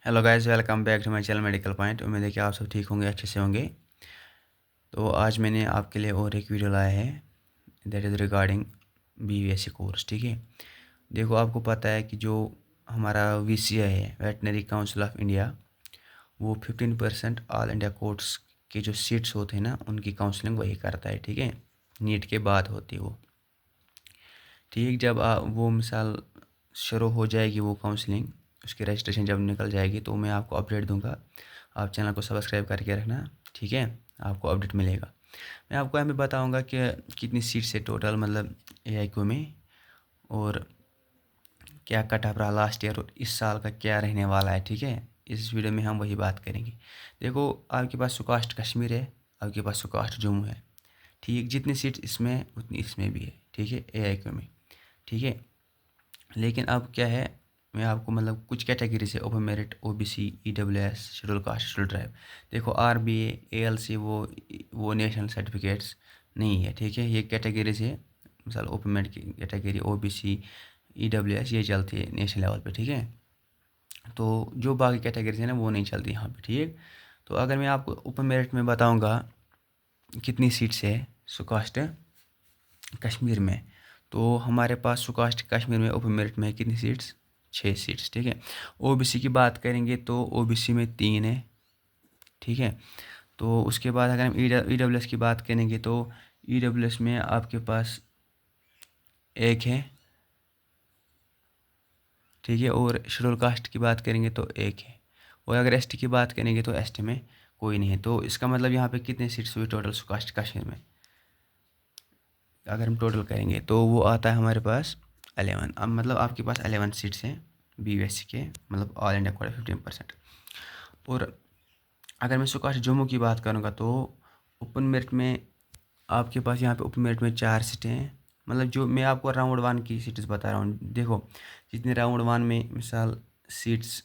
Hello guys, welcome back to my channel medical point. उम्मीद है कि आप सब ठीक होंगे, अच्छे से होंगे। तो आज मैंने आपके लिए और एक वीडियो लाया है, that is regarding BVSC course. ठीक है, देखो आपको पता है कि जो हमारा VCI है, वेटनरी काउंसिल ऑफ इंडिया, वो 15% ऑल इंडिया कोर्स के जो सीट्स होते हैं ना, उनकी काउंसलिंग वही करता है। ठीक है, नीट के बाद होती है वो। ठीक, जब वो मिसाल शुरू हो जाएगी वो काउंसलिंग, उसकी रजिस्ट्रेशन जब निकल जाएगी तो मैं आपको अपडेट दूंगा। आप चैनल को सब्सक्राइब करके रखना, ठीक है, आपको अपडेट मिलेगा। मैं आपको यहाँ पे बताऊंगा कि कितनी सीट्स है टोटल, मतलब AIQ में, और क्या कट ऑफ रहा लास्ट ईयर और इस साल का क्या रहने वाला है। ठीक है, इस वीडियो में हम वही बात करेंगे। देखो, आपके पास सुकास्ट कश्मीर है, आपके पास सुकास्ट जम्मू है। ठीक, जितनी सीट इसमें है उतनी इसमें भी है। ठीक है, AIQ में। ठीक है, लेकिन अब क्या है, मैं आपको मतलब कुछ कैटेगरी से open merit, OBC, EWS, schedule caste, schedule tribe. देखो RBA, ALC वो नेशनल सर्टिफिकेट्स नहीं है। ठीक है, ये कैटेगरी से मिसाल ओपन मेरिट की कैटेगरी OBC, EWS ये चलती है नेशनल लेवल पे। ठीक है, तो जो बाकी कैटेगरीज है ना वो नहीं चलती यहाँ पे। ठीक, तो अगर मैं आपको ओपन मेरिट में बताऊँगा कितनी सीट्स है सुकास्ट कश्मीर में, तो हमारे पास सुकास्ट कश्मीर में ओपन मेरिट में है कितनी सीट्स, 6 सीट्स। ठीक है, OBC की बात करेंगे तो OBC में 3 है। ठीक है, तो उसके बाद अगर हम EWS की बात करेंगे तो EWS में आपके पास 1 है। ठीक है, और शेड्यूल कास्ट की बात करेंगे तो 1 है, और अगर ST की बात करेंगे तो ST में कोई नहीं है। तो इसका मतलब यहाँ पे कितने सीट्स हुई टोटल सुकास्ट कश्मीर में, अगर हम टोटल करेंगे तो वो आता है हमारे पास 11। अब मतलब आपके पास 11 सीट्स हैं BVSC के, मतलब ऑल इंडिया कोटा 15%। और अगर मैं सुकास्ट जम्मू की बात करूँगा तो ओपन मेरिट में आपके पास यहाँ पे ओपन मेरिट में 4 सीटें हैं। मतलब जो मैं आपको राउंड 1 की सीट्स बता रहा हूँ, देखो जितने राउंड 1 में मिसाल सीट्स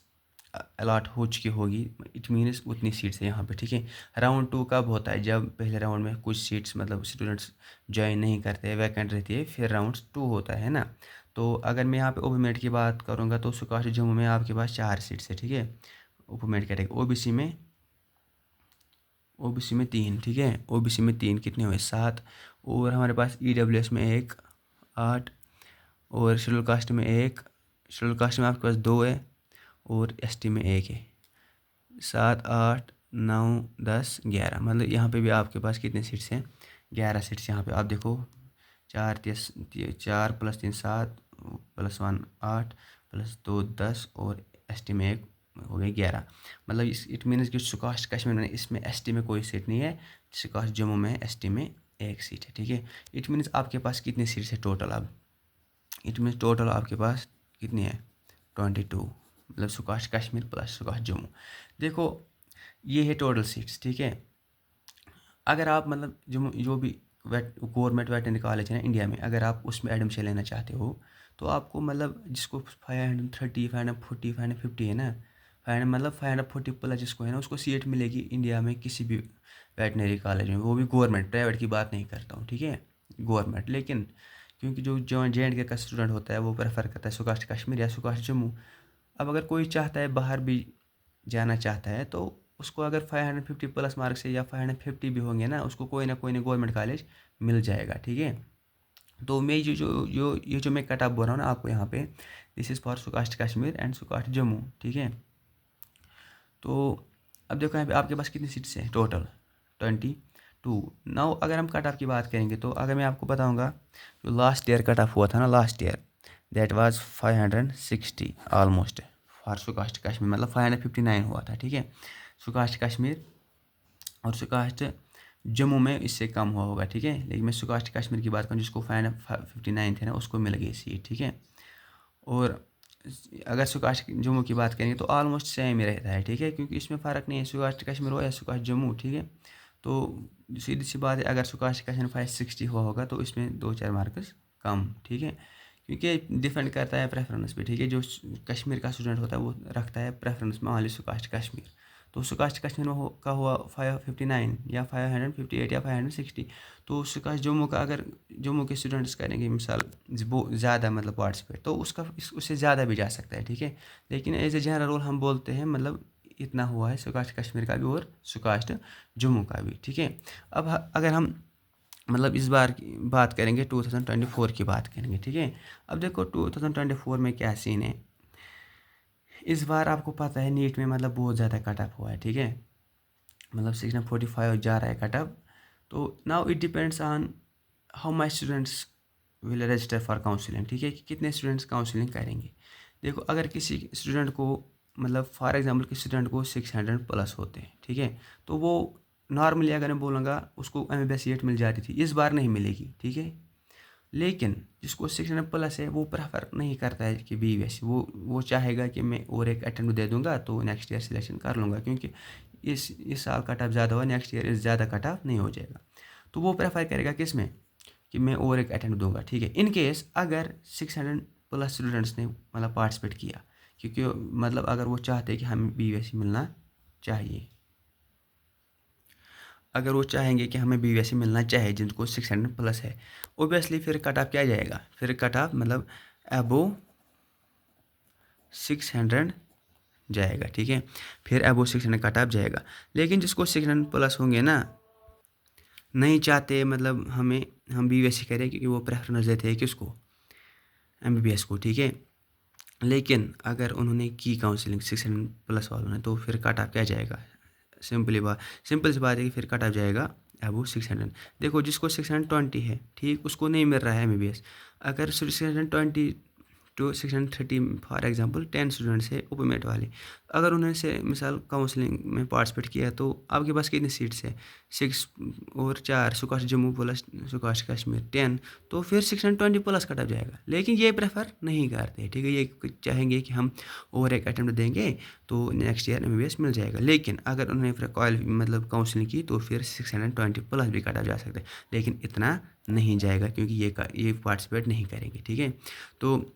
अलॉट हो चुकी होगी, इट मीन्स उतनी सीट्स है यहाँ पे। ठीक है, राउंड 2 कब होता है, जब पहले राउंड में कुछ सीट्स मतलब स्टूडेंट्स ज्वाइन नहीं करते, वैकेंट रहती है, फिर राउंड 2 होता है ना। तो अगर मैं यहाँ पे ओपन मेरिट की बात करूँगा तो सुकास्ट जम्मू में आपके पास 4 सीट्स है। ठीक है, ओपन मेरिट कैटेगरी। OBC में 3। ठीक है, OBC में 3 कितने हुए, 7। और हमारे पास EWS में 1, 8। और शेड्यूल कास्ट में 1, शेड्यूल कास्ट में आपके पास 2 है, और ST में 1 है। 7, 8, 9, 10, 11, मतलब यहाँ पे भी आपके पास कितने सीट्स हैं, 11 सीट्स। यहाँ पे आप देखो, 4 + 3 7 +1 8 +2 10 और ST में 1 हो गई 11। मतलब इट मीन्स कि सुकास्ट कश्मीर में इसमें ST में कोई सीट नहीं है, सुकास्ट जम्मू में ST में 1 सीट है। ठीक है, इट मीन्स आपके पास कितनी सीट्स है टोटल, अब इट मीन्स टोटल आपके पास कितनी है, 22, मतलब सुकास्ट कश्मीर प्लस सुकास्ट जम्मू। देखो ये है टोटल सीट्स। ठीक है, अगर आप मतलब जो भी गवर्नमेंट वेटनरी कॉलेज है ना इंडिया में, अगर आप उसमें एडमिशन लेना चाहते हो तो आपको मतलब जिसको 530, 540, 550 है ना, 500 मतलब 540 प्लस जिसको है ना, उसको सीट मिलेगी इंडिया में किसी भी वेटनरी कॉलेज में, वो भी गवर्नमेंट, प्राइवेट की बात नहीं करता हूँ। ठीक है, गवर्नमेंट। लेकिन क्योंकि जो JNK का स्टूडेंट होता है वो प्रेफर करता है सुकास्ट कश्मीर या सुकास्ट जम्मू। अब अगर कोई चाहता है बाहर भी जाना चाहता है तो उसको अगर 550 प्लस मार्क्स से या 550 भी होंगे ना, उसको कोई ना गवर्नमेंट कॉलेज मिल जाएगा। ठीक है, तो मैं ये जो मैं कट ऑफ बोल रहा हूँ ना आपको यहाँ पे, this is for SKUAST Kashmir and SKUAST Jammu. ठीक है, तो अब देखो यहाँ पे आपके पास कितनी सीट्स हैं टोटल, 22। नाउ अगर हम कट ऑफ की बात करेंगे तो अगर मैं आपको बताऊँगा जो लास्ट ईयर कट ऑफ हुआ था ना, last year that was 560 almost for SKUAST Kashmir, मतलब 559 हुआ था। ठीक है, सुकास्ट कश्मीर, और सुकास्ट जम्मू में इससे कम हुआ होगा। ठीक है, लेकिन मैं सुकास्ट कश्मीर की बात करूँ जिसको 559 थे ना, उसको मिल गई सीट। ठीक है, और अगर सुकास्ट जम्मू की बात करेंगे तो ऑलमोस्ट सेम ही रहता है। ठीक है, क्योंकि इसमें फ़र्क नहीं है सुकास्ट कश्मीर हो या सुकास्ट जम्मू। ठीक है, तो सीधी सी बात है, अगर सुकास्ट कश्मीर 560 हुआ होगा तो इसमें 2-4 मार्क्स कम। ठीक है, क्योंकि डिपेंड करता है प्रेफरेंस पे। ठीक है, जो कश्मीर का स्टूडेंट होता है वो रखता है प्रेफरेंस में ओनली सुकास्ट कश्मीर, तो सुकाश काश्मीर में का हुआ 559 या 558 या 560। तो सुकाश जम्मू का अगर जम्मू के स्टूडेंट्स करेंगे मिसाल वो ज़्यादा मतलब पार्टिसिपेट, तो उससे ज़्यादा भी जा सकता है, ठीक है। लेकिन एज ए जनरल रूल हम बोलते हैं मतलब इतना हुआ है सुकाश कश्मीर का भी और सुकाश जम्मू का भी, ठीक है। अब अगर हम मतलब इस बार की बात करेंगे 2024 की बात करेंगे, ठीक है। अब देखो 2024 में क्या सीन है। इस बार आपको पता है नीट में मतलब बहुत ज़्यादा कट ऑफ हुआ है, ठीक है। मतलब 645 जा रहा है कट ऑफ। तो now it depends on how much students will register for counselling, ठीक है, कि कितने स्टूडेंट्स काउंसलिंग करेंगे। देखो अगर किसी स्टूडेंट को मतलब फॉर एग्जांपल किसी स्टूडेंट को 600 प्लस होते हैं, ठीक है, तो वो नॉर्मली अगर मैं बोलूँगा उसको MBBS सीट मिल जाती थी, इस बार नहीं मिलेगी, ठीक है। लेकिन जिसको 600 प्लस है वो प्रेफर नहीं करता है कि BBS, वो चाहेगा कि मैं और एक अटेम्प्ट दे दूंगा तो नेक्स्ट ईयर सिलेक्शन कर लूँगा, क्योंकि इस साल कट ऑफ ज़्यादा हुआ, नेक्स्ट ईयर ज़्यादा कट ऑफ नहीं हो जाएगा। तो वो प्रेफर करेगा किस में कि मैं और एक अटेम्प्ट दूंगा, ठीक है। इन केस अगर 600 प्लस स्टूडेंट्स ने मतलब पार्टिसिपेट किया, क्योंकि मतलब अगर वो चाहते हैं कि हमें BBS मिलना चाहिए, अगर वो चाहेंगे कि हमें BBS मिलना चाहिए जिनको 600 प्लस है, ओबियसली फिर कट ऑफ क्या जाएगा, फिर कट ऑफ मतलब अबो 600 जाएगा, ठीक है। फिर अबो 600 कट ऑफ जाएगा। लेकिन जिसको 600 प्लस होंगे ना, नहीं चाहते मतलब हम BBS करें, क्योंकि वो प्रेफरेंस देते हैं किसको, MBBS को, ठीक है। लेकिन अगर उन्होंने की काउंसलिंग 600 प्लस वालों ने, तो फिर कट ऑफ क्या जाएगा, सिंपल सी बात है कि फिर कट ऑफ जाएगा अबो 600। देखो जिसको 620 है, ठीक, उसको नहीं मिल रहा है MBBS। अगर 620 टू 630 फॉर एग्जांपल 10 स्टूडेंट्स है ओपन वाले, अगर उन्होंने से मिसाल काउंसलिंग में पार्टिसिपेट किया, तो आपके पास कितनी सीट्स है, 6 और 4 सुकाश जम्मू प्लस सुकाश कश्मीर 10, तो फिर 620 प्लस कट ऑफ जाएगा। लेकिन ये प्रेफर नहीं करते, ठीक है, ये चाहेंगे कि हम और एक अटेम्प्ट देंगे तो नेक्स्ट ईयर MBBS मिल जाएगा। लेकिन अगर उन्होंने फिर मतलब काउंसलिंग की तो फिर 620 प्लस भी कट ऑफ जा सकते हैं, लेकिन इतना नहीं जाएगा क्योंकि ये पार्टिसिपेट नहीं करेंगे, ठीक है। तो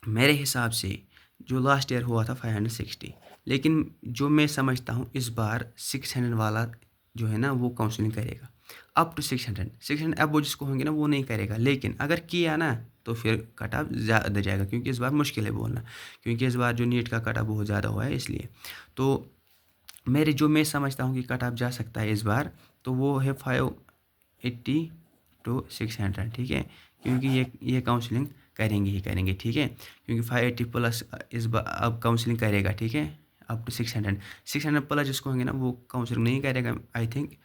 मेरे हिसाब से जो लास्ट ईयर हुआ था 560, लेकिन जो मैं समझता हूँ इस बार 600 वाला जो है ना वो काउंसलिंग करेगा अप टू 600 अब वो जिसको होंगे ना वो नहीं करेगा। लेकिन अगर किया ना तो फिर कट ऑफ ज़्यादा जाएगा, क्योंकि इस बार मुश्किल है बोलना, क्योंकि इस बार जो नीट का कट ऑफ बहुत ज़्यादा हुआ है इसलिए। तो मैं समझता हूँ कि कट ऑफ जा सकता है इस बार, तो वो है 580 टू 600, ठीक है, क्योंकि ये काउंसलिंग करेंगे ही करेंगे, ठीक है। क्योंकि 580 प्लस इस बार अब काउंसलिंग करेगा, ठीक है, अप टू 600 प्लस जिसको होंगे ना वो काउंसलिंग नहीं करेगा आई थिंक।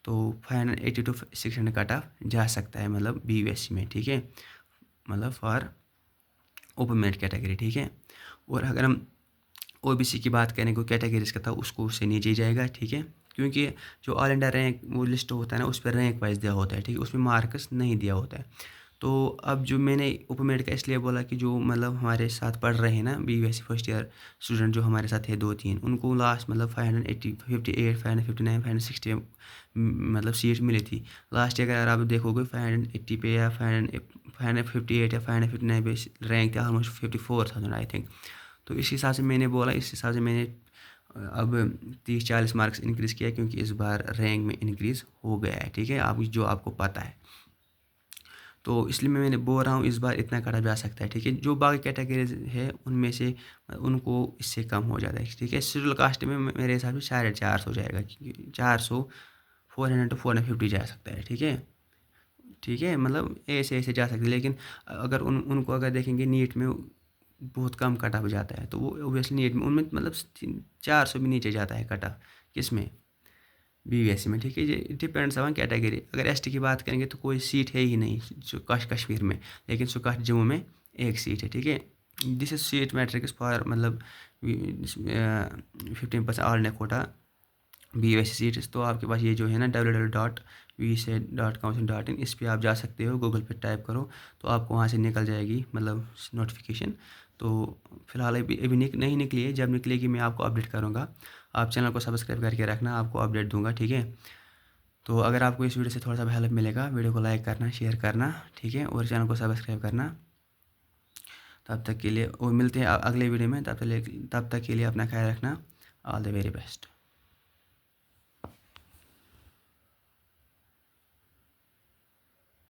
तो 580 टू 600 कट ऑफ जा सकता है मतलब BBS में, ठीक है, मतलब फॉर ओपन मेरिट कैटेगरी, ठीक है। और अगर हम OBC की बात करें कोई कैटेगरीज का था उसको उससे नीचे जाएगा, ठीक है, क्योंकि जो ऑल इंडिया रैंक वो लिस्ट होता है ना उस पर रैंक वाइज दिया होता है, ठीक है, उसमें मार्क्स नहीं दिया होता है। तो अब जो मैंने ओपन मेरिट का इसलिए बोला कि जो मतलब हमारे साथ पढ़ रहे हैं ना BBS फर्स्ट ईयर स्टूडेंट जो हमारे साथ है 2-3, उनको लास्ट मतलब 580 58 559 560 मतलब सीट मिली थी लास्ट ईयर। अगर आप देखोगे 580 पे या 558 या 559 पे रैंक था ऑलमोस्ट 54,000 आई थिंक। तो इस हिसाब से मैंने बोला, इस हिसाब से मैंने अब 30-40 मार्क्स इंक्रीज़ किया, क्योंकि इस बार रैंक में इंक्रीज़ हो गया है, ठीक है, आप जो आपको पता है। तो इसलिए मैंने बोल रहा हूँ इस बार इतना कटा जा सकता है, ठीक है। जो बाकी कैटेगरीज है उनमें से उनको इससे कम हो जाता है, ठीक है। शेड्यूल कास्ट में मेरे हिसाब से 450 जाएगा, क्योंकि 400 400 टू 450 जा सकता है, ठीक है, ठीक है, मतलब ऐसे ऐसे जा सकते हैं। लेकिन अगर उनको अगर देखेंगे नीट में बहुत कम कट ऑफ जाता है, तो वो ओबियसली नीट में उनमें मतलब 400 भी नीचे जाता है कट ऑफ, किस में, BBS में, ठीक है। ये डिपेंड्स ऑन कैटेगरी। अगर ST की बात करेंगे तो कोई सीट है ही नहीं सुकाश कश्मीर में, लेकिन सुकाश जम्मू में एक सीट है, ठीक है। This is seat matrix for मतलब 15% all India quota BBS seats. तो आपके पास ये जो है ना www.vset.council.in, इस पर आप जा सकते हो, गूगल पे टाइप करो तो आपको वहाँ से निकल जाएगी मतलब नोटिफिकेशन। तो फिलहाल अभी अभी नहीं निकली है, जब निकलेगी मैं आपको अपडेट करूँगा। आप चैनल को सब्सक्राइब करके रखना, आपको अपडेट दूंगा, ठीक है। तो अगर आपको इस वीडियो से थोड़ा सा हेल्प मिलेगा, वीडियो को लाइक करना, शेयर करना, ठीक है, और चैनल को सब्सक्राइब करना। तब तक के लिए और मिलते हैं अगले वीडियो में, तब तक के लिए अपना ख्याल रखना। All the very best.